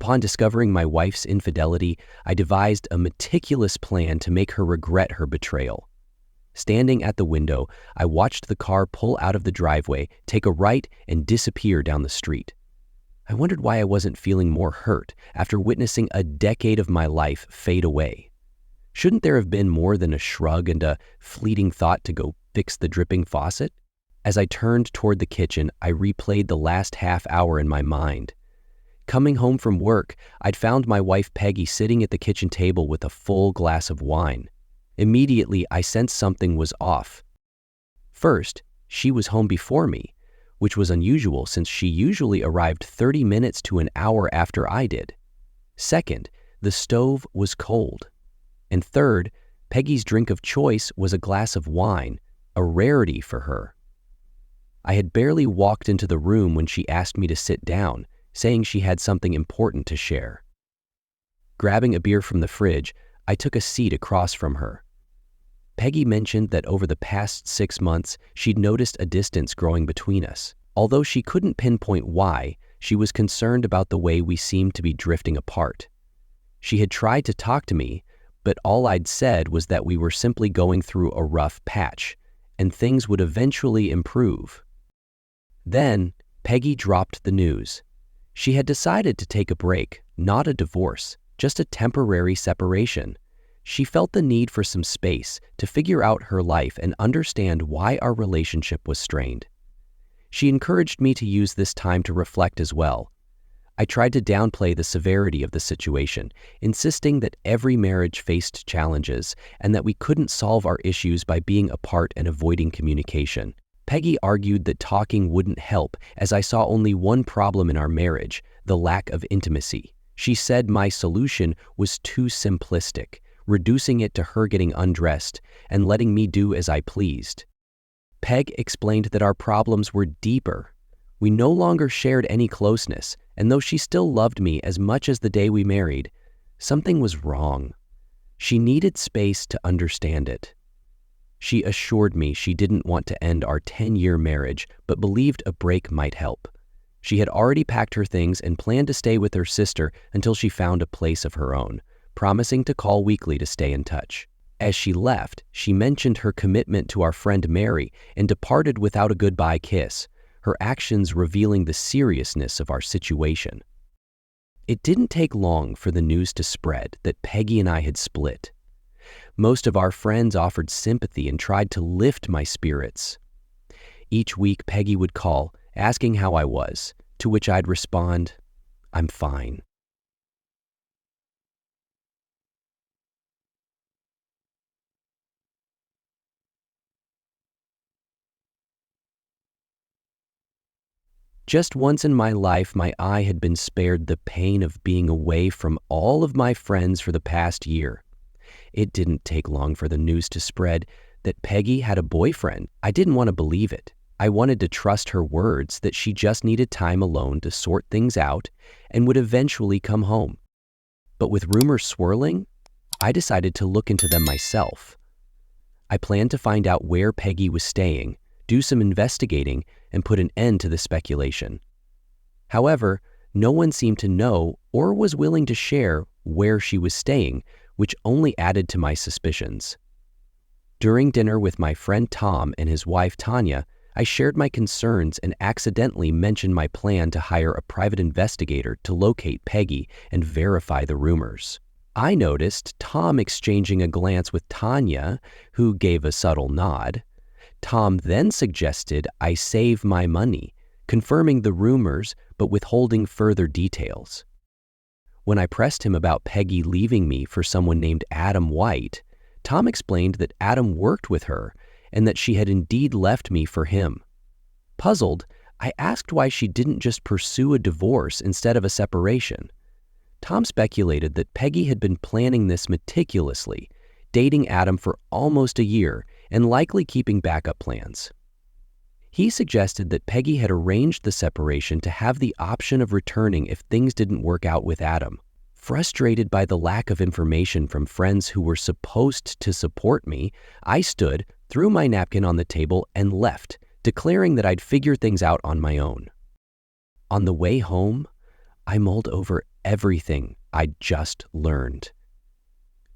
Upon discovering my wife's infidelity, I devised a meticulous plan to make her regret her betrayal. Standing at the window, I watched the car pull out of the driveway, take a right, and disappear down the street. I wondered why I wasn't feeling more hurt after witnessing a decade of my life fade away. Shouldn't there have been more than a shrug and a fleeting thought to go fix the dripping faucet? As I turned toward the kitchen, I replayed the last half hour in my mind. Coming home from work, I'd found my wife Peggy sitting at the kitchen table with a full glass of wine. Immediately, I sensed something was off. First, she was home before me, which was unusual since she usually arrived 30 minutes to an hour after I did. Second, the stove was cold. And third, Peggy's drink of choice was a glass of wine, a rarity for her. I had barely walked into the room when she asked me to sit down, saying she had something important to share. Grabbing a beer from the fridge, I took a seat across from her. Peggy mentioned that over the past 6 months, she'd noticed a distance growing between us. Although she couldn't pinpoint why, she was concerned about the way we seemed to be drifting apart. She had tried to talk to me, but all I'd said was that we were simply going through a rough patch, and things would eventually improve. Then, Peggy dropped the news. She had decided to take a break, not a divorce, just a temporary separation. She felt the need for some space to figure out her life and understand why our relationship was strained. She encouraged me to use this time to reflect as well. I tried to downplay the severity of the situation, insisting that every marriage faced challenges and that we couldn't solve our issues by being apart and avoiding communication. Peggy argued that talking wouldn't help, as I saw only one problem in our marriage, the lack of intimacy. She said my solution was too simplistic, reducing it to her getting undressed and letting me do as I pleased. Peg explained that our problems were deeper. We no longer shared any closeness, and though she still loved me as much as the day we married, something was wrong. She needed space to understand it. She assured me she didn't want to end our 10-year marriage, but believed a break might help. She had already packed her things and planned to stay with her sister until she found a place of her own, promising to call weekly to stay in touch. As she left, she mentioned her commitment to our friend Mary and departed without a goodbye kiss, her actions revealing the seriousness of our situation. It didn't take long for the news to spread that Peggy and I had split. Most of our friends offered sympathy and tried to lift my spirits. Each week, Peggy would call, asking how I was, to which I'd respond, "I'm fine." Just once in my life, my eye had been spared the pain of being away from all of my friends for the past year. It didn't take long for the news to spread that Peggy had a boyfriend. I didn't want to believe it. I wanted to trust her words that she just needed time alone to sort things out and would eventually come home. But with rumors swirling, I decided to look into them myself. I planned to find out where Peggy was staying, do some investigating, and put an end to the speculation. However, no one seemed to know or was willing to share where she was staying, which only added to my suspicions. During dinner with my friend Tom and his wife Tanya, I shared my concerns and accidentally mentioned my plan to hire a private investigator to locate Peggy and verify the rumors. I noticed Tom exchanging a glance with Tanya, who gave a subtle nod. Tom then suggested I save my money, confirming the rumors but withholding further details. When I pressed him about Peggy leaving me for someone named Adam White, Tom explained that Adam worked with her and that she had indeed left me for him. Puzzled, I asked why she didn't just pursue a divorce instead of a separation. Tom speculated that Peggy had been planning this meticulously, dating Adam for almost a year and likely keeping backup plans. He suggested that Peggy had arranged the separation to have the option of returning if things didn't work out with Adam. Frustrated by the lack of information from friends who were supposed to support me, I stood, threw my napkin on the table, and left, declaring that I'd figure things out on my own. On the way home, I mulled over everything I'd just learned.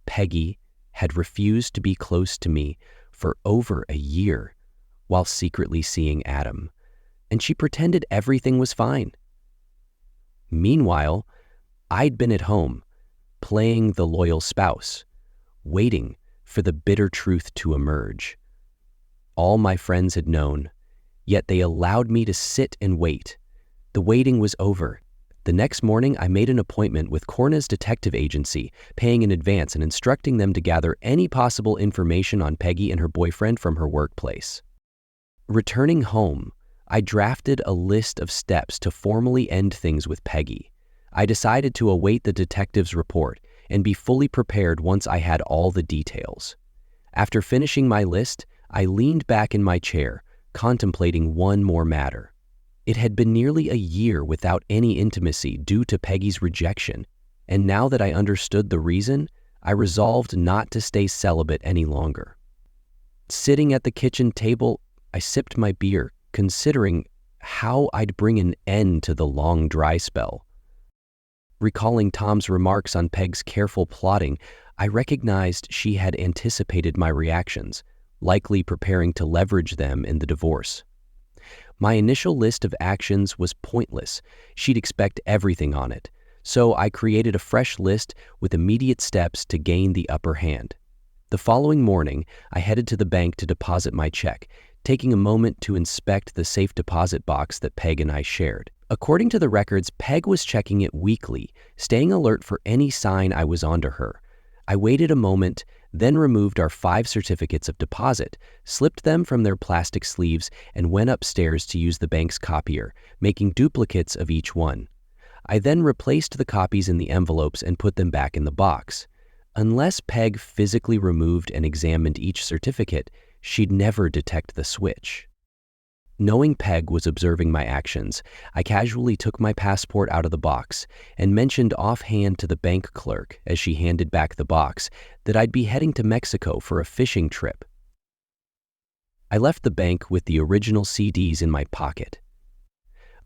Peggy had refused to be close to me for over a year while secretly seeing Adam, and she pretended everything was fine. Meanwhile, I'd been at home, playing the loyal spouse, waiting for the bitter truth to emerge. All my friends had known, yet they allowed me to sit and wait. The waiting was over. The next morning, I made an appointment with Corna's detective agency, paying in advance and instructing them to gather any possible information on Peggy and her boyfriend from her workplace. Returning home, I drafted a list of steps to formally end things with Peggy. I decided to await the detective's report and be fully prepared once I had all the details. After finishing my list, I leaned back in my chair, contemplating one more matter. It had been nearly a year without any intimacy due to Peggy's rejection, and now that I understood the reason, I resolved not to stay celibate any longer. Sitting at the kitchen table, I sipped my beer, considering how I'd bring an end to the long dry spell. Recalling Tom's remarks on Peg's careful plotting, I recognized she had anticipated my reactions, likely preparing to leverage them in the divorce. My initial list of actions was pointless. She'd expect everything on it, so I created a fresh list with immediate steps to gain the upper hand. The following morning, I headed to the bank to deposit my check, taking a moment to inspect the safe deposit box that Peg and I shared. According to the records, Peg was checking it weekly, staying alert for any sign I was onto her. I waited a moment, then removed our 5 certificates of deposit, slipped them from their plastic sleeves, and went upstairs to use the bank's copier, making duplicates of each one. I then replaced the copies in the envelopes and put them back in the box. Unless Peg physically removed and examined each certificate, she'd never detect the switch. Knowing Peg was observing my actions, I casually took my passport out of the box and mentioned offhand to the bank clerk as she handed back the box that I'd be heading to Mexico for a fishing trip. I left the bank with the original CDs in my pocket.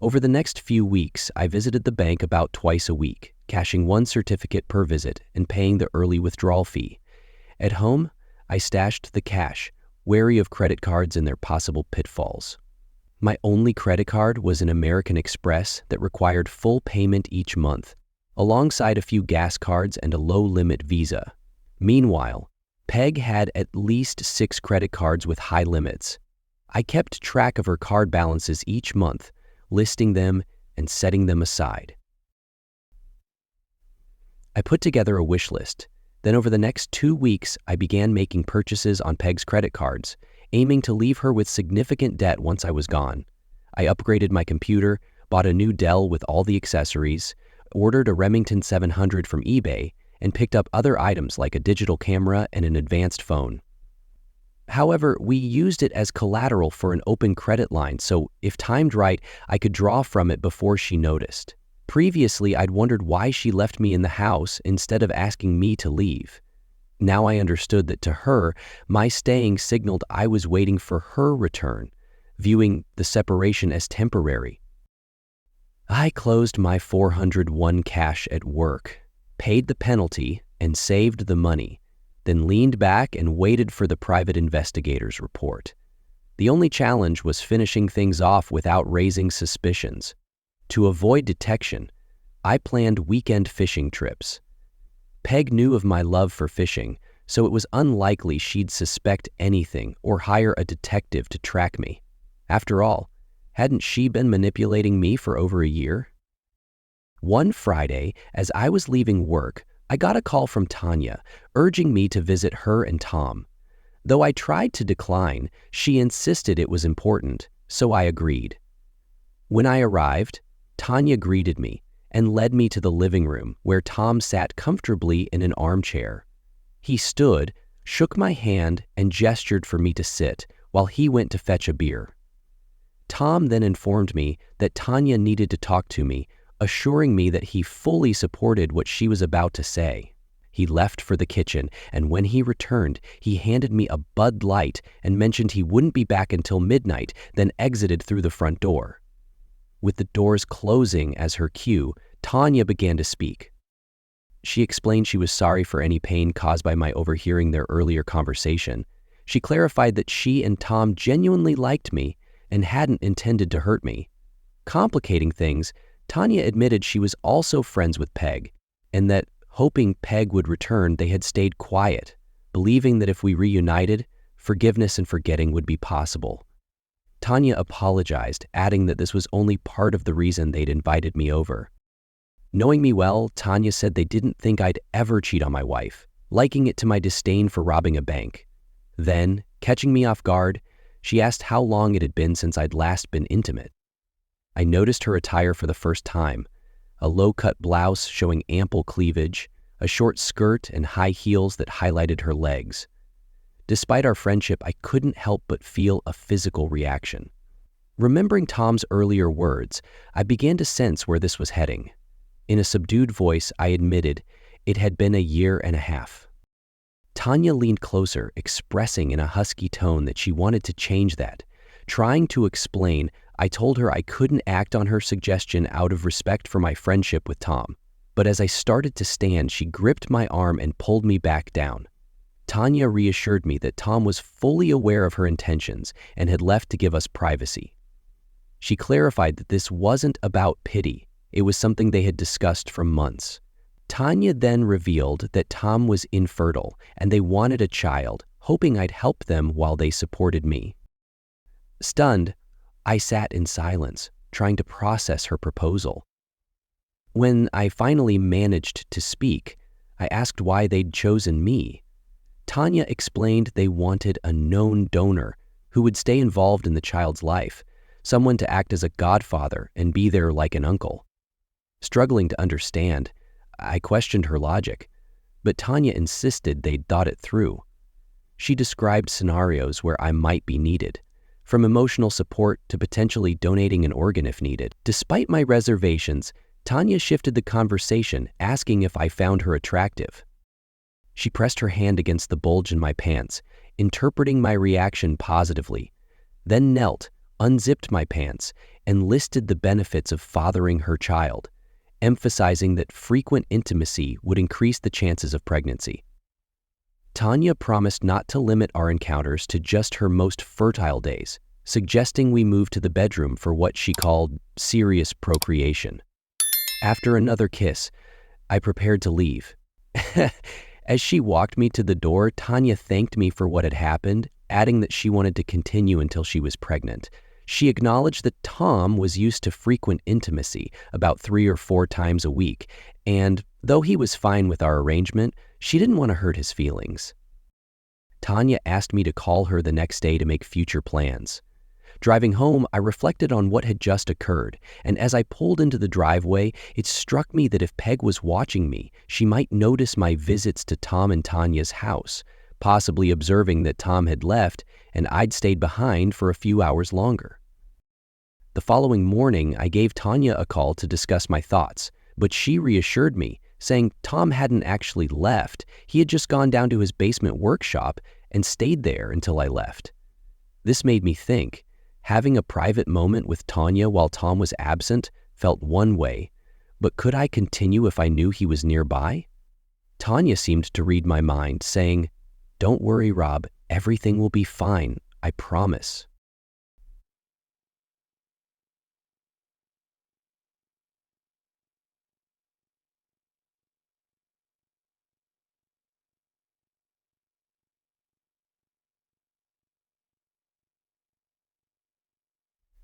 Over the next few weeks, I visited the bank about twice a week, cashing 1 certificate per visit and paying the early withdrawal fee. At home, I stashed the cash, wary of credit cards and their possible pitfalls. My only credit card was an American Express that required full payment each month, alongside a few gas cards and a low-limit Visa. Meanwhile, Peg had at least 6 credit cards with high limits. I kept track of her card balances each month, listing them and setting them aside. I put together a wish list. Then over the next 2 weeks, I began making purchases on Peg's credit cards, aiming to leave her with significant debt once I was gone. I upgraded my computer, bought a new Dell with all the accessories, ordered a Remington 700 from eBay, and picked up other items like a digital camera and an advanced phone. However, we used it as collateral for an open credit line, so if timed right, I could draw from it before she noticed. Previously, I'd wondered why she left me in the house instead of asking me to leave. Now I understood that to her, my staying signaled I was waiting for her return, viewing the separation as temporary. I closed my $401 cash at work, paid the penalty, and saved the money, then leaned back and waited for the private investigator's report. The only challenge was finishing things off without raising suspicions. To avoid detection, I planned weekend fishing trips. Peg knew of my love for fishing, so it was unlikely she'd suspect anything or hire a detective to track me. After all, hadn't she been manipulating me for over a year? One Friday, as I was leaving work, I got a call from Tanya, urging me to visit her and Tom. Though I tried to decline, she insisted it was important, so I agreed. When I arrived, Tanya greeted me and led me to the living room where Tom sat comfortably in an armchair. He stood, shook my hand, and gestured for me to sit while he went to fetch a beer. Tom then informed me that Tanya needed to talk to me, assuring me that he fully supported what she was about to say. He left for the kitchen, and when he returned, he handed me a Bud Light and mentioned he wouldn't be back until midnight, then exited through the front door. With the doors closing as her cue, Tanya began to speak. She explained she was sorry for any pain caused by my overhearing their earlier conversation. She clarified that she and Tom genuinely liked me and hadn't intended to hurt me. Complicating things, Tanya admitted she was also friends with Peg, and that, hoping Peg would return, they had stayed quiet, believing that if we reunited, forgiveness and forgetting would be possible. Tanya apologized, adding that this was only part of the reason they'd invited me over. Knowing me well, Tanya said they didn't think I'd ever cheat on my wife, liking it to my disdain for robbing a bank. Then, catching me off guard, she asked how long it had been since I'd last been intimate. I noticed her attire for the first time, a low-cut blouse showing ample cleavage, a short skirt and high heels that highlighted her legs. Despite our friendship, I couldn't help but feel a physical reaction. Remembering Tom's earlier words, I began to sense where this was heading. In a subdued voice, I admitted it had been 1.5 years. Tanya leaned closer, expressing in a husky tone that she wanted to change that. Trying to explain, I told her I couldn't act on her suggestion out of respect for my friendship with Tom. But as I started to stand, she gripped my arm and pulled me back down. Tanya reassured me that Tom was fully aware of her intentions and had left to give us privacy. She clarified that this wasn't about pity. It was something they had discussed for months. Tanya then revealed that Tom was infertile and they wanted a child, hoping I'd help them while they supported me. Stunned, I sat in silence, trying to process her proposal. When I finally managed to speak, I asked why they'd chosen me. Tanya explained they wanted a known donor who would stay involved in the child's life, someone to act as a godfather and be there like an uncle. Struggling to understand, I questioned her logic, but Tanya insisted they'd thought it through. She described scenarios where I might be needed, from emotional support to potentially donating an organ if needed. Despite my reservations, Tanya shifted the conversation, asking if I found her attractive. She pressed her hand against the bulge in my pants, interpreting my reaction positively, then knelt, unzipped my pants, and listed the benefits of fathering her child, emphasizing that frequent intimacy would increase the chances of pregnancy. Tanya promised not to limit our encounters to just her most fertile days, suggesting we move to the bedroom for what she called serious procreation. After another kiss, I prepared to leave. As she walked me to the door, Tanya thanked me for what had happened, adding that she wanted to continue until she was pregnant. She acknowledged that Tom was used to frequent intimacy, about 3 or 4 times a week, and though he was fine with our arrangement, she didn't want to hurt his feelings. Tanya asked me to call her the next day to make future plans. Driving home, I reflected on what had just occurred, and as I pulled into the driveway, it struck me that if Peg was watching me, she might notice my visits to Tom and Tanya's house, possibly observing that Tom had left and I'd stayed behind for a few hours longer. The following morning, I gave Tanya a call to discuss my thoughts, but she reassured me, saying Tom hadn't actually left. He had just gone down to his basement workshop and stayed there until I left. This made me think. Having a private moment with Tanya while Tom was absent felt one way, but could I continue if I knew he was nearby? Tanya seemed to read my mind, saying, "Don't worry, Rob, everything will be fine, I promise."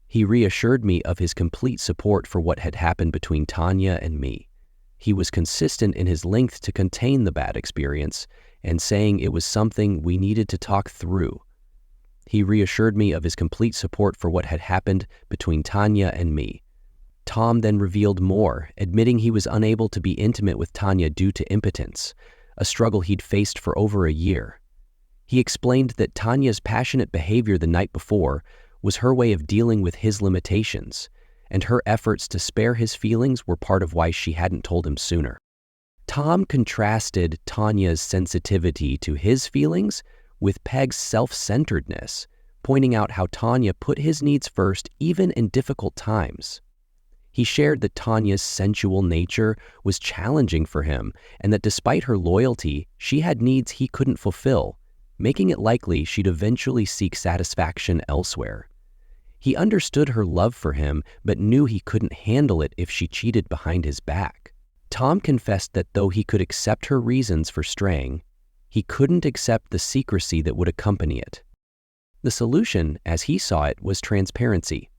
He reassured me of his complete support for what had happened between Tanya and me. He was consistent in his length to contain the bad experience and saying it was something we needed to talk through. He reassured me of his complete support for what had happened between Tanya and me. Tom then revealed more, admitting he was unable to be intimate with Tanya due to impotence, a struggle he'd faced for over 1 year. He explained that Tanya's passionate behavior the night before was her way of dealing with his limitations, and her efforts to spare his feelings were part of why she hadn't told him sooner. Tom contrasted Tanya's sensitivity to his feelings with Peg's self-centeredness, pointing out how Tanya put his needs first even in difficult times. He shared that Tanya's sensual nature was challenging for him and that despite her loyalty, she had needs he couldn't fulfill, making it likely she'd eventually seek satisfaction elsewhere. He understood her love for him, but knew he couldn't handle it if she cheated behind his back. Tom confessed that though he could accept her reasons for straying, he couldn't accept the secrecy that would accompany it. The solution, as he saw it, was transparency.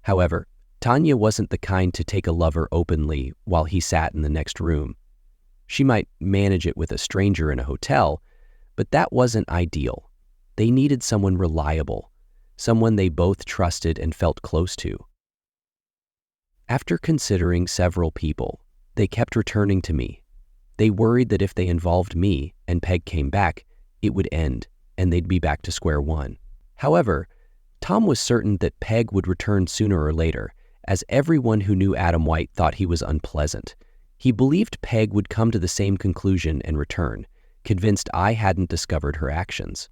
However, Tanya wasn't the kind to take a lover openly while he sat in the next room. She might manage it with a stranger in a hotel, but that wasn't ideal. They needed someone reliable, someone they both trusted and felt close to. After considering several people, they kept returning to me. They worried that if they involved me and Peg came back, it would end and they'd be back to square one. However, Tom was certain that Peg would return sooner or later, as everyone who knew Adam White thought he was unpleasant. He believed Peg would come to the same conclusion and return, convinced I hadn't discovered her actions.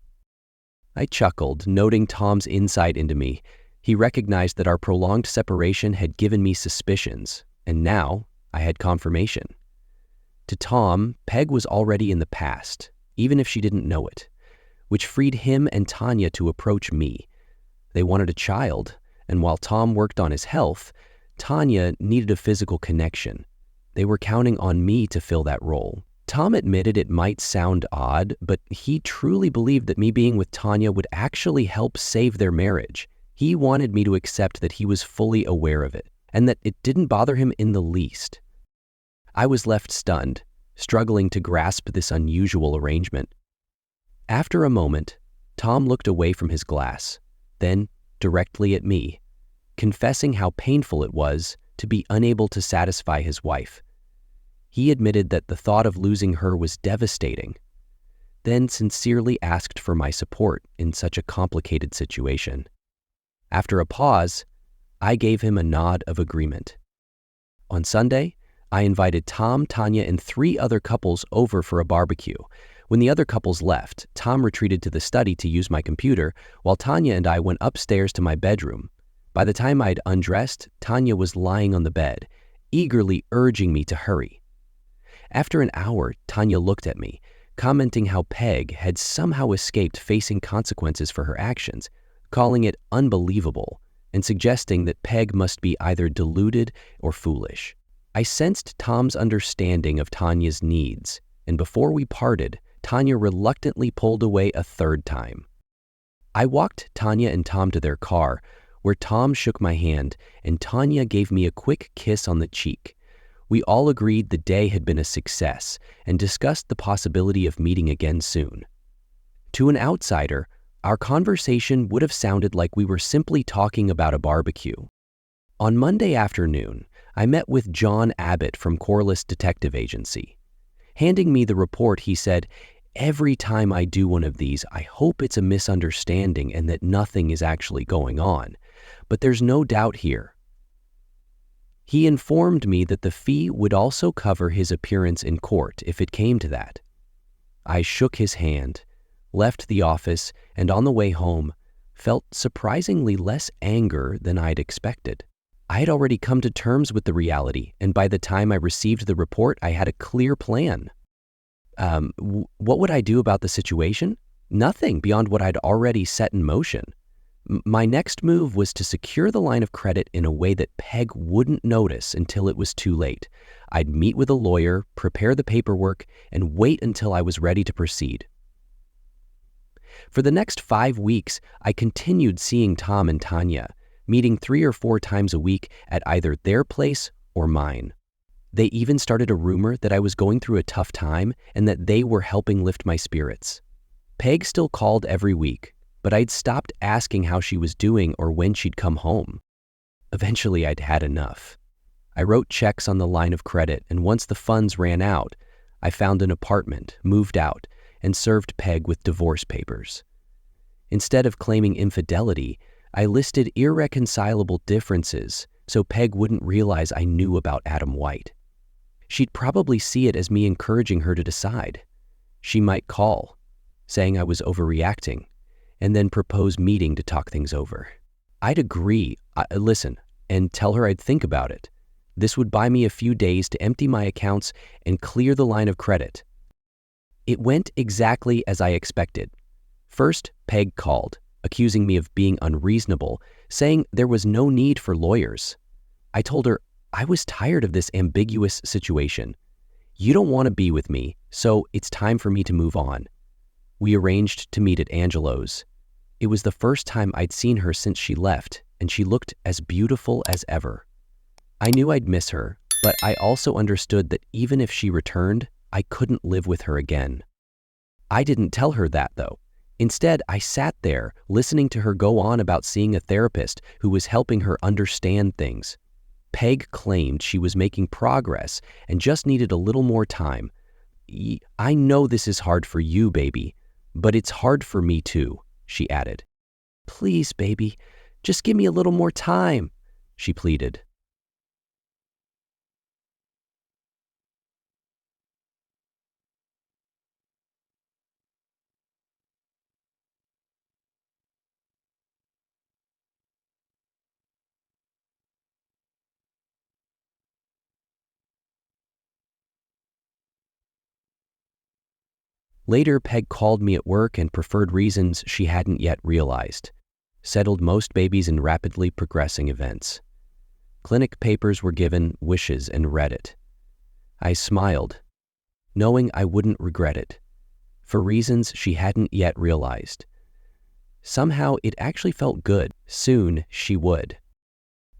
I chuckled, noting Tom's insight into me. He recognized that our prolonged separation had given me suspicions, and now I had confirmation. To Tom, Peg was already in the past, even if she didn't know it, which freed him and Tanya to approach me. They wanted a child, and while Tom worked on his health, Tanya needed a physical connection. They were counting on me to fill that role. Tom admitted it might sound odd, but he truly believed that me being with Tanya would actually help save their marriage. He wanted me to accept that he was fully aware of it, and that it didn't bother him in the least. I was left stunned, struggling to grasp this unusual arrangement. After a moment, Tom looked away from his glass, then directly at me, confessing how painful it was to be unable to satisfy his wife. He admitted that the thought of losing her was devastating, then sincerely asked for my support in such a complicated situation. After a pause, I gave him a nod of agreement. On Sunday, I invited Tom, Tanya, and 3 other couples over for a barbecue. When the other couples left, Tom retreated to the study to use my computer, while Tanya and I went upstairs to my bedroom. By the time I'd undressed, Tanya was lying on the bed, eagerly urging me to hurry. After an hour, Tanya looked at me, commenting how Peg had somehow escaped facing consequences for her actions, calling it unbelievable, and suggesting that Peg must be either deluded or foolish. I sensed Tom's understanding of Tanya's needs, and before we parted, Tanya reluctantly pulled away a 3rd time. I walked Tanya and Tom to their car, where Tom shook my hand and Tanya gave me a quick kiss on the cheek. We all agreed the day had been a success and discussed the possibility of meeting again soon. To an outsider, our conversation would have sounded like we were simply talking about a barbecue. On Monday afternoon, I met with John Abbott from Corliss Detective Agency. Handing me the report, he said, "Every time I do one of these, I hope it's a misunderstanding and that nothing is actually going on. But there's no doubt here." He informed me that the fee would also cover his appearance in court if it came to that. I shook his hand, left the office, and on the way home, felt surprisingly less anger than I'd expected. I had already come to terms with the reality, and by the time I received the report, I had a clear plan. What would I do about the situation? Nothing beyond what I'd already set in motion. My next move was to secure the line of credit in a way that Peg wouldn't notice until it was too late. I'd meet with a lawyer, prepare the paperwork, and wait until I was ready to proceed. For the next 5 weeks, I continued seeing Tom and Tanya, meeting 3 or 4 times a week at either their place or mine. They even started a rumor that I was going through a tough time and that they were helping lift my spirits. Peg still called every week, but I'd stopped asking how she was doing or when she'd come home. Eventually, I'd had enough. I wrote checks on the line of credit, and once the funds ran out, I found an apartment, moved out, and served Peg with divorce papers. Instead of claiming infidelity, I listed irreconcilable differences so Peg wouldn't realize I knew about Adam White. She'd probably see it as me encouraging her to decide. She might call, saying I was overreacting, and then propose meeting to talk things over. I'd agree. Listen, and tell her I'd think about it. This would buy me a few days to empty my accounts and clear the line of credit. It went exactly as I expected. First, Peg called, accusing me of being unreasonable, saying there was no need for lawyers. I told her I was tired of this ambiguous situation. You don't want to be with me, so it's time for me to move on. We arranged to meet at Angelo's. It was the first time I'd seen her since she left, and she looked as beautiful as ever. I knew I'd miss her, but I also understood that even if she returned, I couldn't live with her again. I didn't tell her that, though. Instead, I sat there, listening to her go on about seeing a therapist who was helping her understand things. Peg claimed she was making progress and just needed a little more time. I know this is hard for you, baby, but it's hard for me too, she added. Please, baby, just give me a little more time, she pleaded. Later, Peg called me at work and preferred reasons she hadn't yet realized. Settled most babies in rapidly progressing events. Clinic papers were given, wishes, and read it. I smiled, knowing I wouldn't regret it, for reasons she hadn't yet realized. Somehow, it actually felt good. Soon, she would.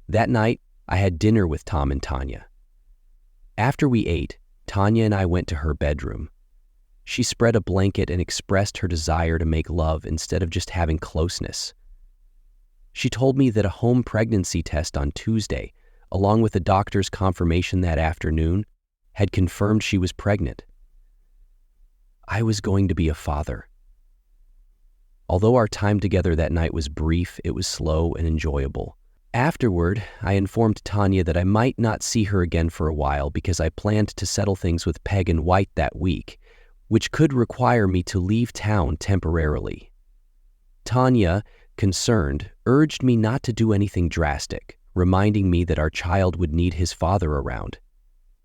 That night, I had dinner with Tom and Tanya. After we ate, Tanya and I went to her bedroom. She spread a blanket and expressed her desire to make love instead of just having closeness. She told me that a home pregnancy test on Tuesday, along with a doctor's confirmation that afternoon, had confirmed she was pregnant. I was going to be a father. Although our time together that night was brief, it was slow and enjoyable. Afterward, I informed Tanya that I might not see her again for a while because I planned to settle things with Peg and White that week, which could require me to leave town temporarily. Tanya, concerned, urged me not to do anything drastic, reminding me that our child would need his father around.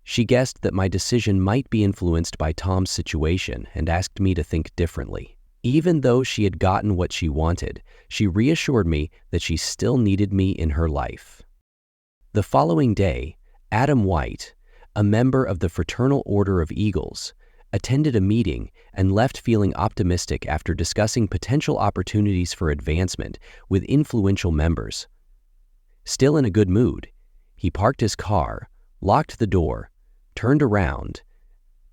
She guessed that my decision might be influenced by Tom's situation and asked me to think differently. Even though she had gotten what she wanted, she reassured me that she still needed me in her life. The following day, Adam White, a member of the Fraternal Order of Eagles, attended a meeting and left feeling optimistic after discussing potential opportunities for advancement with influential members. Still in a good mood, he parked his car, locked the door, turned around,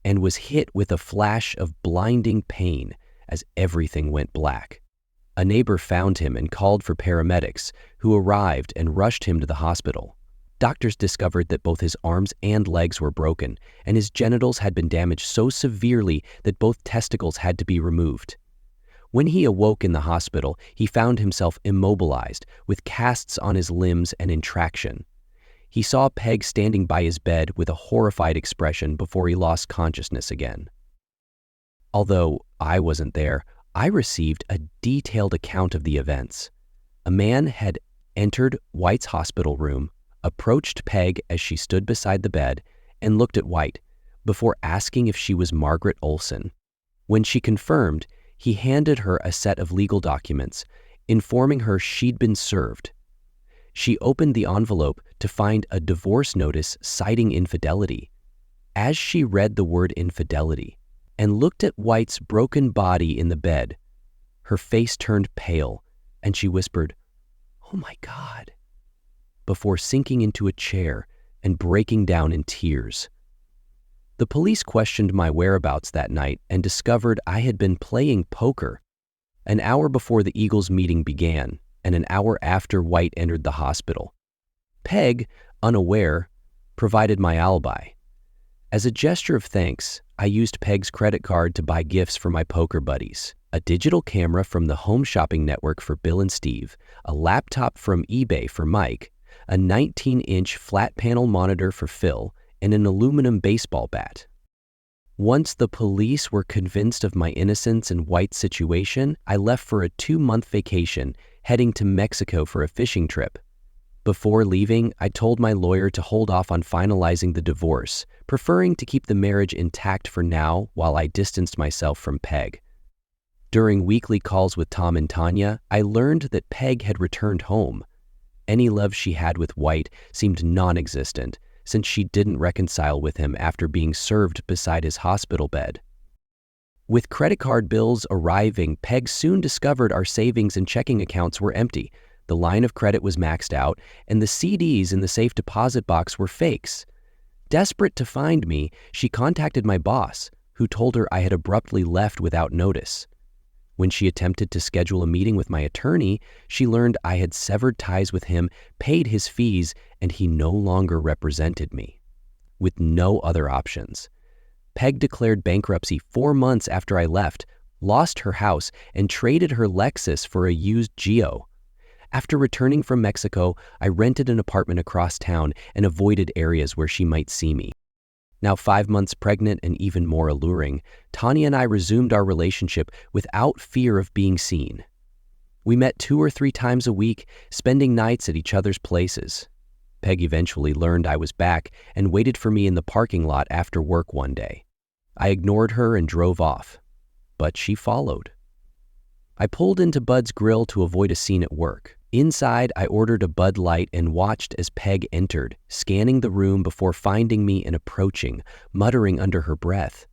and was hit with a flash of blinding pain as everything went black. A neighbor found him and called for paramedics, who arrived and rushed him to the hospital. Doctors discovered that both his arms and legs were broken, and his genitals had been damaged so severely that both testicles had to be removed. When he awoke in the hospital, he found himself immobilized, with casts on his limbs and in traction. He saw Peg standing by his bed with a horrified expression before he lost consciousness again. Although I wasn't there, I received a detailed account of the events. A man had entered White's hospital room, approached Peg as she stood beside the bed, and looked at White before asking if she was Margaret Olson. When she confirmed, he handed her a set of legal documents, informing her she'd been served. She opened the envelope to find a divorce notice citing infidelity. As she read the word infidelity and looked at White's broken body in the bed, her face turned pale, and she whispered, "Oh my God," before sinking into a chair and breaking down in tears. The police questioned my whereabouts that night and discovered I had been playing poker an hour before the Eagles meeting began and an hour after White entered the hospital. Peg, unaware, provided my alibi. As a gesture of thanks, I used Peg's credit card to buy gifts for my poker buddies: a digital camera from the Home Shopping Network for Bill and Steve, a laptop from eBay for Mike, a 19-inch flat-panel monitor for Phil, and an aluminum baseball bat. Once the police were convinced of my innocence and White's situation, I left for a 2-month vacation, heading to Mexico for a fishing trip. Before leaving, I told my lawyer to hold off on finalizing the divorce, preferring to keep the marriage intact for now while I distanced myself from Peg. During weekly calls with Tom and Tanya, I learned that Peg had returned home. Any love she had with White seemed non-existent, since she didn't reconcile with him after being served beside his hospital bed. With credit card bills arriving, Peg soon discovered our savings and checking accounts were empty. The line of credit was maxed out, and the CDs in the safe deposit box were fakes. Desperate to find me, she contacted my boss, who told her I had abruptly left without notice. When she attempted to schedule a meeting with my attorney, she learned I had severed ties with him, paid his fees, and he no longer represented me. With no other options, Peg declared bankruptcy 4 months after I left, lost her house, and traded her Lexus for a used Geo. After returning from Mexico, I rented an apartment across town and avoided areas where she might see me. Now 5 months pregnant and even more alluring, Tanya and I resumed our relationship without fear of being seen. We met 2 or 3 times a week, spending nights at each other's places. Peg eventually learned I was back and waited for me in the parking lot after work one day. I ignored her and drove off, but she followed. I pulled into Bud's Grill to avoid a scene at work. Inside, I ordered a Bud Light and watched as Peg entered, scanning the room before finding me and approaching, muttering under her breath.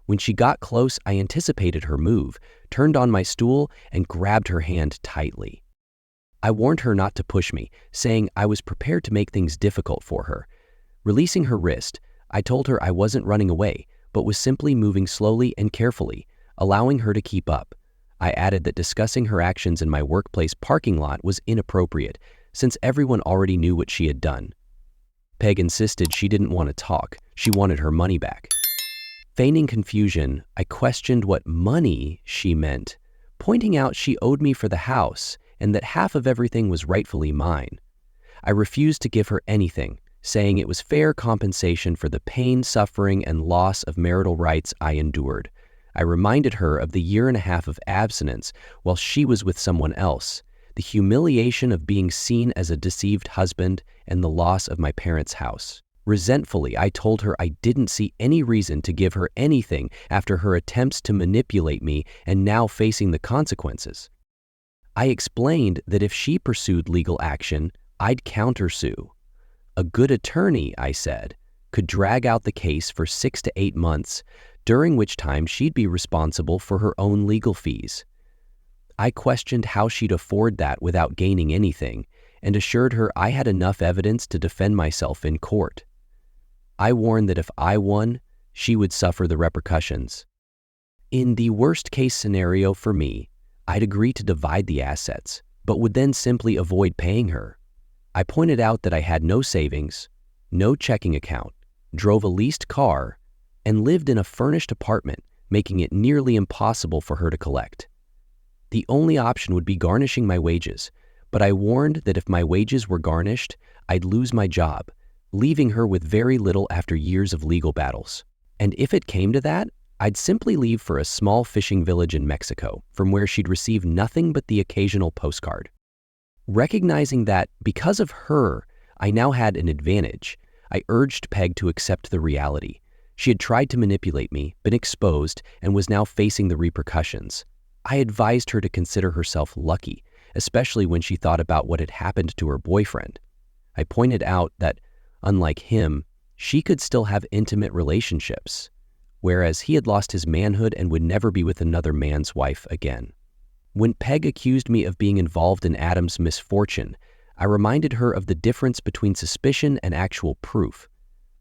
When she got close, I anticipated her move, turned on my stool, and grabbed her hand tightly. I warned her not to push me, saying I was prepared to make things difficult for her. Releasing her wrist, I told her I wasn't running away, but was simply moving slowly and carefully, allowing her to keep up. I added that discussing her actions in my workplace parking lot was inappropriate, since everyone already knew what she had done. Peg insisted she didn't want to talk. She wanted her money back. Feigning confusion, I questioned what money she meant, pointing out she owed me for the house and that half of everything was rightfully mine. I refused to give her anything, saying it was fair compensation for the pain, suffering, and loss of marital rights I endured. I reminded her of the 1.5 years of abstinence while she was with someone else, the humiliation of being seen as a deceived husband, and the loss of my parents' house. Resentfully, I told her I didn't see any reason to give her anything after her attempts to manipulate me and now facing the consequences. I explained that if she pursued legal action, I'd countersue. A good attorney, I said, could drag out the case for 6 to 8 months, during which time she'd be responsible for her own legal fees. I questioned how she'd afford that without gaining anything, and assured her I had enough evidence to defend myself in court. I warned that if I won, she would suffer the repercussions. In the worst-case scenario for me, I'd agree to divide the assets, but would then simply avoid paying her. I pointed out that I had no savings, no checking account, drove a leased car, and lived in a furnished apartment, making it nearly impossible for her to collect. The only option would be garnishing my wages, but I warned that if my wages were garnished, I'd lose my job, leaving her with very little after years of legal battles. And if it came to that, I'd simply leave for a small fishing village in Mexico, from where she'd receive nothing but the occasional postcard. Recognizing that, because of her, I now had an advantage, I urged Peg to accept the reality. She had tried to manipulate me, been exposed, and was now facing the repercussions. I advised her to consider herself lucky, especially when she thought about what had happened to her boyfriend. I pointed out that, unlike him, she could still have intimate relationships, whereas he had lost his manhood and would never be with another man's wife again. When Peg accused me of being involved in Adam's misfortune, I reminded her of the difference between suspicion and actual proof.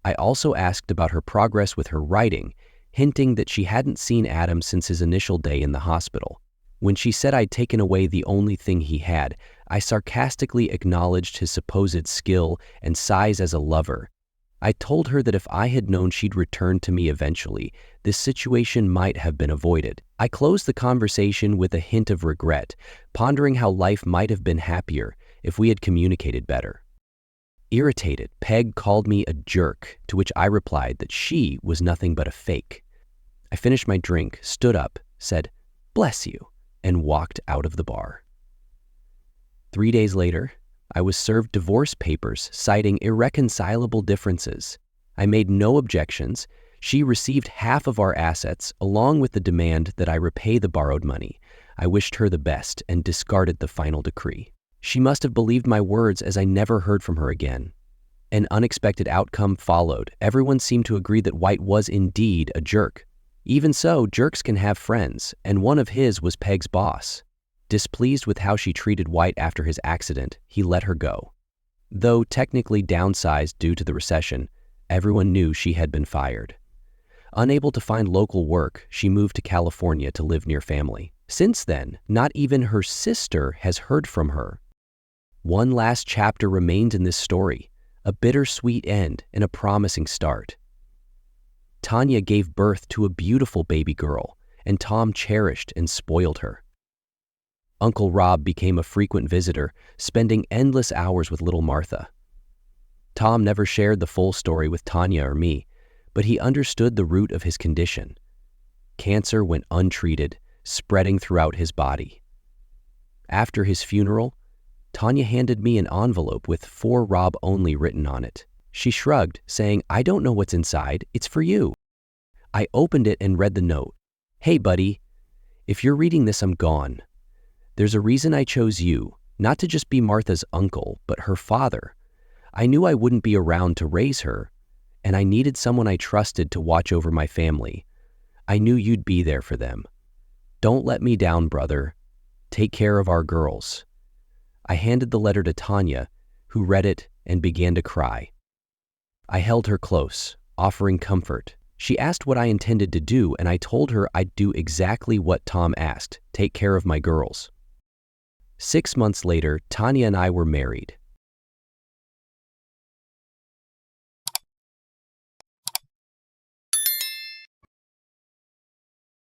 I also asked about her progress with her writing, hinting that she hadn't seen Adam since his initial day in the hospital. When she said I'd taken away the only thing he had, I sarcastically acknowledged his supposed skill and size as a lover. I told her that if I had known she'd return to me eventually, this situation might have been avoided. I closed the conversation with a hint of regret, pondering how life might have been happier if we had communicated better. Irritated, Peg called me a jerk, to which I replied that she was nothing but a fake. I finished my drink, stood up, said, "Bless you," and walked out of the bar. 3 days later, I was served divorce papers citing irreconcilable differences. I made no objections. She received half of our assets, along with the demand that I repay the borrowed money. I wished her the best and discarded the final decree. She must have believed my words, as I never heard from her again. An unexpected outcome followed. Everyone seemed to agree that White was indeed a jerk. Even so, jerks can have friends, and one of his was Peg's boss. Displeased with how she treated White after his accident, he let her go. Though technically downsized due to the recession, everyone knew she had been fired. Unable to find local work, she moved to California to live near family. Since then, not even her sister has heard from her. One last chapter remained in this story, a bittersweet end and a promising start. Tanya gave birth to a beautiful baby girl, and Tom cherished and spoiled her. Uncle Rob became a frequent visitor, spending endless hours with little Martha. Tom never shared the full story with Tanya or me, but he understood the root of his condition. Cancer went untreated, spreading throughout his body. After his funeral, Tanya handed me an envelope with "For Rob Only" written on it. She shrugged, saying, "I don't know what's inside. It's for you." I opened it and read the note. "Hey, buddy, if you're reading this, I'm gone. There's a reason I chose you, not to just be Martha's uncle, but her father. I knew I wouldn't be around to raise her, and I needed someone I trusted to watch over my family. I knew you'd be there for them. Don't let me down, brother. Take care of our girls." I handed the letter to Tanya, who read it and began to cry. I held her close, offering comfort. She asked what I intended to do, and I told her I'd do exactly what Tom asked: take care of my girls. 6 months later, Tanya and I were married.